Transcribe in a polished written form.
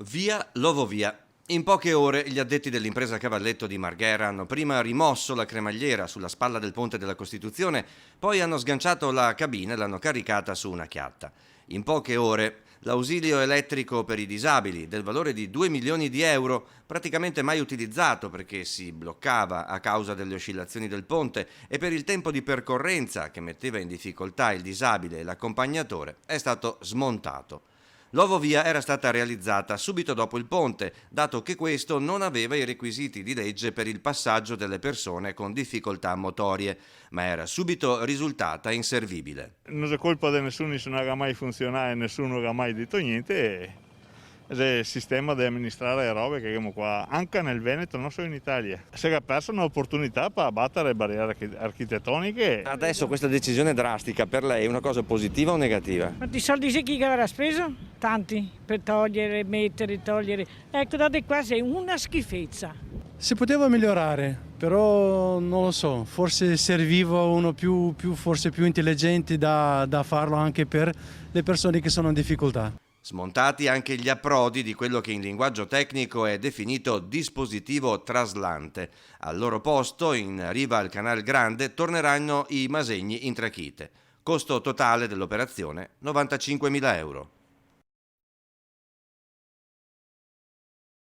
Via Lovovia. In poche ore gli addetti dell'impresa Cavalletto di Marghera hanno prima rimosso la cremagliera sulla spalla del Ponte della Costituzione, poi hanno sganciato la cabina e l'hanno caricata su una chiatta. In poche ore l'ausilio elettrico per i disabili, del valore di 2 milioni di euro, praticamente mai utilizzato perché si bloccava a causa delle oscillazioni del ponte e per il tempo di percorrenza che metteva in difficoltà il disabile e l'accompagnatore, è stato smontato. L'Ovovia era stata realizzata subito dopo il ponte, dato che questo non aveva i requisiti di legge per il passaggio delle persone con difficoltà motorie, ma era subito risultata inservibile. Non è colpa di nessuno, non era mai funzionato, nessuno ha mai detto niente. È il sistema di amministrare le robe che abbiamo qua, anche nel Veneto, non solo in Italia. Si è persa un'opportunità per abbattere le barriere architettoniche. Adesso questa decisione drastica per lei è una cosa positiva o negativa? Quanti soldi sai chi avrà speso? Tanti, per togliere, mettere, togliere. Ecco, date qua sei una schifezza. Si poteva migliorare, però non lo so, forse serviva uno forse più intelligente da farlo anche per le persone che sono in difficoltà. Smontati anche gli approdi di quello che in linguaggio tecnico è definito dispositivo traslante. Al loro posto, in riva al Canal Grande, torneranno i masegni in trachite. Costo totale dell'operazione 95.000 euro.